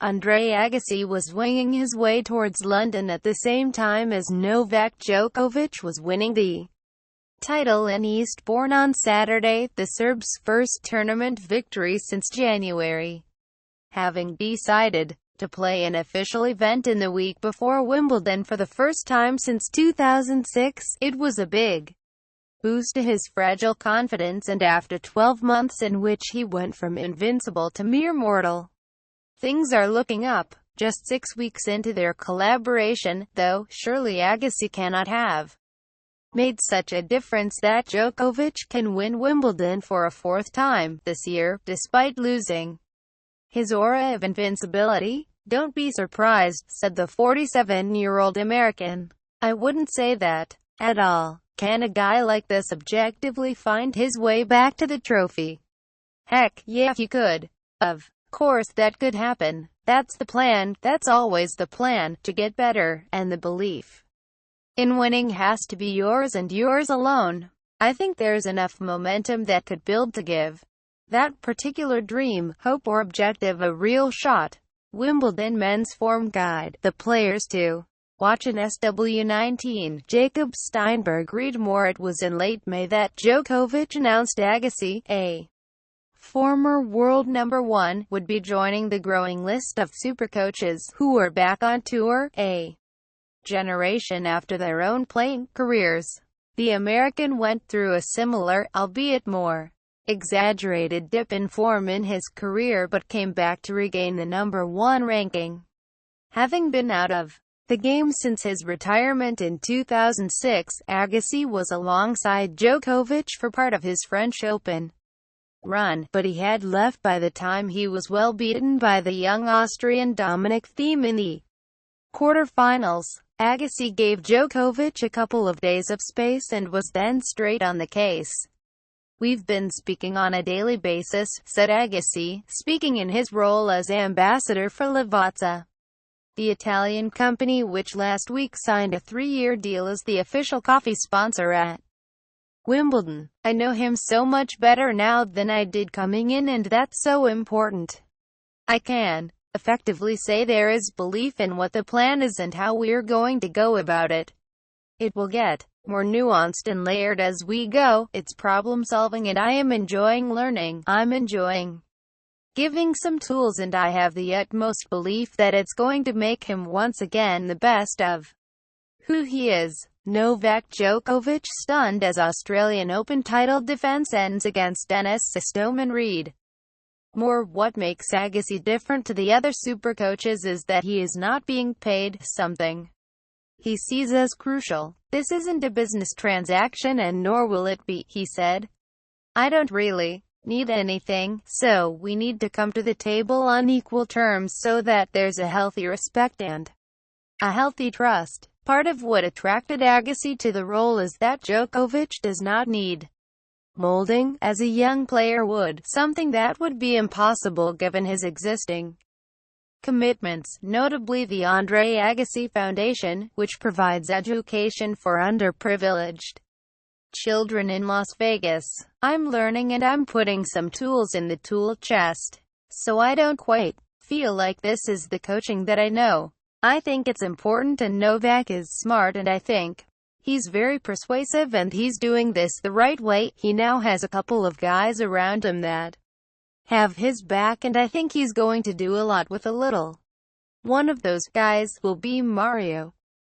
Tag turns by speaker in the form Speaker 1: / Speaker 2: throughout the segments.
Speaker 1: Andre Agassi was winging his way towards London at the same time as Novak Djokovic was winning the title in Eastbourne on Saturday, the Serb's first tournament victory since January. Having decided to play an official event in the week before Wimbledon for the first time since 2006, it was a big boost to his fragile confidence, and after 12 months in which he went from invincible to mere mortal, things are looking up. Just 6 weeks into their collaboration, though, surely Agassi cannot have made such a difference that Djokovic can win Wimbledon for a fourth time this year, despite losing his aura of invincibility. "Don't be surprised," said the 47-year-old American. "I wouldn't say that at all. Can a guy like this objectively find his way back to the trophy? Heck, yeah, he could. Of course that could happen. That's the plan, that's always the plan, to get better, and the belief in winning has to be yours and yours alone. I think there's enough momentum that could build to give that particular dream, hope or objective a real shot." Wimbledon Men's Form Guide. The players to watch in SW19. Jacob Steinberg. Read more. It was in late May that Djokovic announced Agassi, a former world number 1, would be joining the growing list of supercoaches who are back on tour, a generation after their own playing careers. The American went through a similar, albeit more exaggerated dip in form in his career but came back to regain the number 1 ranking. Having been out of the game since his retirement in 2006, Agassi was alongside Djokovic for part of his French Open run, but he had left by the time he was well beaten by the young Austrian Dominic Thiem in the quarterfinals. Agassi gave Djokovic a couple of days of space and was then straight on the case. "We've been speaking on a daily basis," said Agassi, speaking in his role as ambassador for Lavazza, the Italian company which last week signed a 3-year deal as the official coffee sponsor at Wimbledon. "I know him so much better now than I did coming in, and that's so important. I can effectively say there is belief in what the plan is and how we're going to go about it. It will get more nuanced and layered as we go. It's problem solving and I am enjoying learning. I'm enjoying giving some tools, and I have the utmost belief that it's going to make him once again the best of who he is." Novak Djokovic stunned as Australian Open title defense ends against Denis Istomin. Read more. What makes Agassi different to the other supercoaches is that he is not being paid something he sees as crucial. "This isn't a business transaction, and nor will it be," he said. "I don't really need anything, so we need to come to the table on equal terms so that there's a healthy respect and a healthy trust." Part of what attracted Agassi to the role is that Djokovic does not need molding, as a young player would, something that would be impossible given his existing commitments, notably the Andre Agassi Foundation, which provides education for underprivileged children in Las Vegas. "I'm learning and I'm putting some tools in the tool chest. So I don't quite feel like this is the coaching that I know. I think it's important, and Novak is smart, and I think he's very persuasive, and he's doing this the right way. He now has a couple of guys around him that have his back, and I think he's going to do a lot with a little. One of those guys will be Mario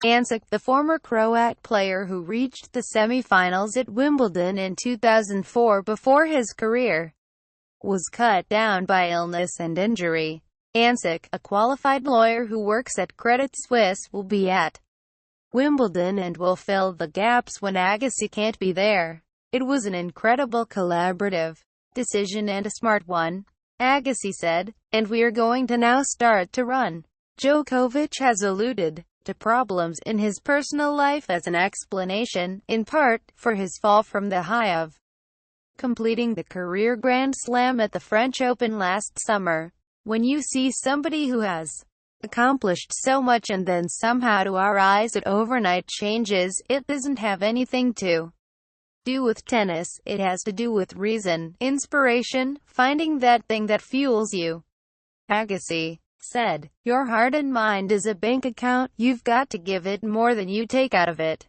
Speaker 1: Andžić." The former Croat player who reached the semi-finals at Wimbledon in 2004 before his career was cut down by illness and injury. Andžić, a qualified lawyer who works at Credit Suisse, will be at Wimbledon and will fill the gaps when Agassi can't be there. "It was an incredible collaborative decision and a smart one," Agassi said, "and we are going to now start to run." Djokovic has alluded to problems in his personal life as an explanation, in part, for his fall from the high of completing the career Grand Slam at the French Open last summer. "When you see somebody who has accomplished so much and then somehow to our eyes it overnight changes, it doesn't have anything to do with tennis, it has to do with reason, inspiration, finding that thing that fuels you." Agassi said, "Your heart and mind is a bank account. You've got to give it more than you take out of it.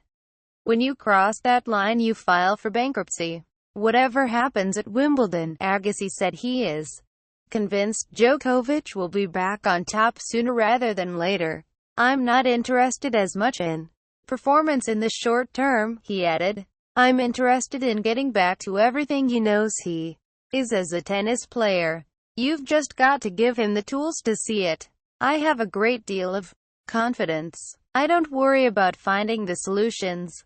Speaker 1: When you cross that line, you file for bankruptcy." Whatever happens at Wimbledon, Agassi said he is convinced Djokovic will be back on top sooner rather than later. "I'm not interested as much in performance in the short term," he added. "I'm interested in getting back to everything he knows he is as a tennis player. You've just got to give him the tools to see it. I have a great deal of confidence. I don't worry about finding the solutions.